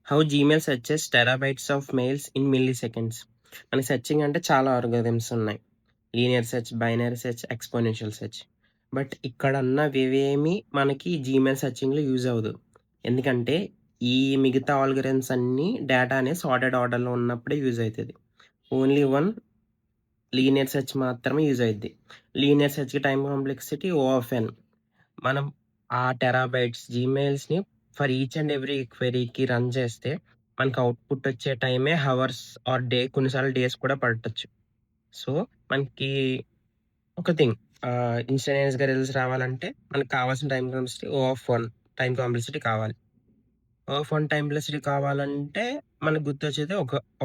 How Gmail searches terabytes of mails in milli seconds. మనకి searching అంటే చాలా algorithms ఉన్నాయి. Linear search, binary search, exponential search. But ఇక్కడ ఉన్నవేవేమి మనకి జీమెయిల్ సెర్చింగ్‌లో యూజ్ అవ్వదు. ఎందుకంటే ఈ మిగతా ఆల్గోరిథమ్స్ అన్నీ డేటా అనేది సార్టెడ్ ఆర్డర్‌లో ఉన్నప్పుడే యూజ్ అయితది. ఓన్లీ వన్ లీనియర్ సెర్చ్ మాత్రమే యూజ్ అయిద్ది. లీనియర్ సెర్చ్‌కి time complexity O of n. మనం ఆ టెరాబైట్స్ జీమెయిల్స్‌ని ఫర్ ఈచ్ అండ్ ఎవ్రీ క్వెరీకి రన్ చేస్తే మనకు అవుట్‌పుట్ వచ్చే టైమే హవర్స్ ఆర్ డే, కొన్నిసార్లు డేస్ కూడా పట్టొచ్చు. సో, మనకి ఒక థింగ్ ఇన్స్టంటేనియస్‌గా రిజల్ట్స్ రావాలంటే మనకు కావాల్సిన time complexity O of 1 time complexity కావాలి. O ఆఫ్ 1 టైమ్ కాంప్లెక్సిటీ కావాలంటే మనకు గుర్తొచ్చేది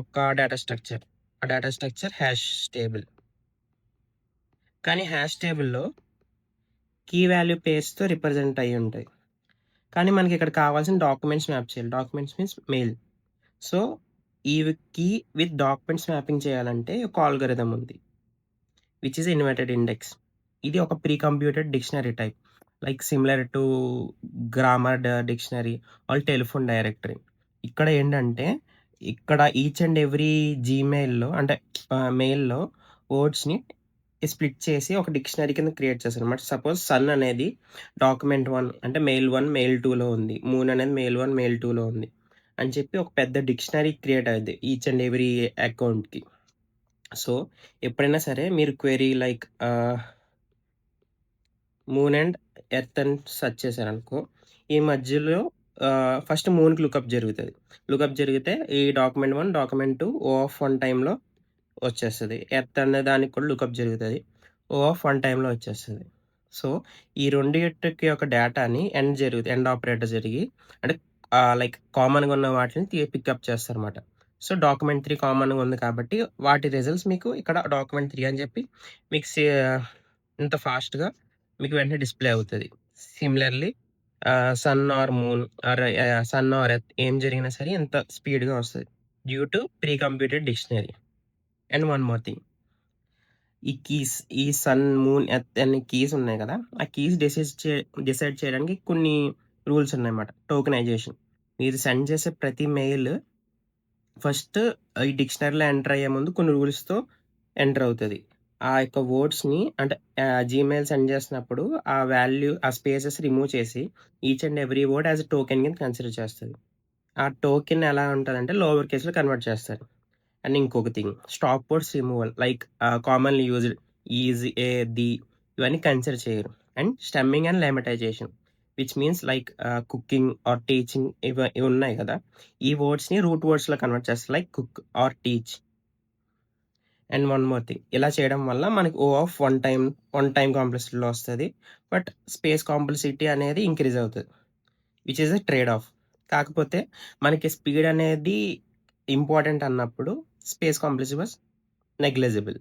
ఒక డేటా స్ట్రక్చర్. ఆ డేటా స్ట్రక్చర్ హాష్ టేబుల్. కానీ హాష్ టేబుల్‌లో కీ వాల్యూ పేర్స్‌తో రిప్రజెంట్ అయ్యి ఉంటాయి. కానీ మనకిక్కడ కావాల్సిన డాక్యుమెంట్స్ మ్యాప్ చేయాలి. Documents means mail. సో, ఈ కీ విత్ డాక్యుమెంట్స్ మ్యాపింగ్ చేయాలంటే ఒక ఆల్గోరిథం ఉంది. Which is inverted index. ఇది ఒక pre computed dictionary type. Like similar to grammar dictionary or telephone directory. ఇక్కడ ఏంటంటే, ఇక్కడ ఈచ్ అండ్ ఎవ్రీ జీమెయిల్‌లో అంటే మెయిల్‌లో వర్డ్స్‌ని స్ప్లిట్ చేసి ఒక డిక్షనరీ కింద క్రియేట్ చేశారనమాట. సపోజ్ సన్ అనేది డాక్యుమెంట్ 1 అంటే మెయిల్ 1, మెయిల్ 2లో ఉంది. మూన్ అనేది మెయిల్ 1, మెయిల్ 2లో ఉంది. అని చెప్పి ఒక పెద్ద డిక్షనరీ క్రియేట్ అయ్యిద్ది ఈచ్ అండ్ ఎవ్రీ అకౌంట్‌కి. సో, ఎప్పుడైనా సరే మీరు query like moon and earth అని సెర్చ్ చేశారనుకో, ఈ మధ్యలో ఫస్ట్ మూన్‌కి లుకప్ జరుగుతది. లుకప్ జరిగితే ఈ డాక్యుమెంట్ 1, డాక్యుమెంట్ 2 O ఆఫ్ 1 టైమ్‌లో వచ్చేస్తది. ఎర్త్ అనే దానికి కూడా లుకప్ జరుగుతది. O ఆఫ్ 1 టైమ్‌లో వచ్చేస్తది. సో, ఈ రెండిటికి యొక్క డేటాని ఎండ్ ఆపరేటర్ జరిగి అంటే లైక్ కామన్‌గా ఉన్న వాటిని పికప్ చేస్తారన్నమాట. సో, డాక్యుమెంట్ 3 కామన్‌గా ఉంది కాబట్టి వాటి రిజల్ట్స్ మీకు ఇక్కడ డాక్యుమెంట్ 3 అని చెప్పి మీకు ఇంత ఫాస్ట్‌గా మీకు వెంటనే డిస్‌ప్లే అవుతది. Similarly sun or moon or sun or earth ఏం జరిగినా సరే ఇంత స్పీడ్‌గా వస్తది. Due to pre computed dictionary. And one more thing. ఈ సన్, మూన్, ఎర్త్ అనే కీస్ ఉన్నాయి కదా! ఆ కీస్ డిసైడ్ చేయడానికి కొన్ని రూల్స్ ఉన్నాయన్నమాట. టోకెనైజేషన్. మీరు సెండ్ చేసే ప్రతి మెయిల్ ఫస్ట్ ఈ డిక్షనరీలో ఎంటర్ అయ్యే ముందు కొన్ని రూల్స్‌తో ఎంటర్ అవుతది. ఆ యొక్క వర్డ్స్‌ని అంటే జీమెయిల్ సెండ్ చేస్తున్నప్పుడు ఆ స్పేసెస్ రిమూవ్ చేసి each and every word as a token కింద కన్సిడర్ చేస్తది. ఆ టోకెన్ ఎలా ఉంటదంటే లోవర్ కేస్‌లో కన్వర్ట్ చేస్తారు. అండ్ ఇంకొక thing stop words removal like commonly used is, a, the ఇవన్నీ కన్సిడర్ చేయరు. And stemming and lemmatisation which means like cooking or teaching ఇవి ఉన్నాయి కదా! ఈ వర్డ్స్‌ని రూట్ వర్డ్స్‌లో కన్వర్ట్ చేస్తారు. Like cook or teach. And one more thing ఇలా చేయడం వల్ల మనకి O ఆఫ్ 1 టైమ్ కాంప్లెక్సిటీలో వస్తది. బట్ స్పేస్ కాంప్లెక్సిటీ అనేది ఇంక్రీజ్ అవుతది. Which is a trade of. కాకపోతే మనకి స్పీడ్ అనేది ఇంపార్టెంట్ అన్నప్పుడు స్పేస్ కాంప్లెక్సిటీ వాస్ నెగ్లిజిబుల్.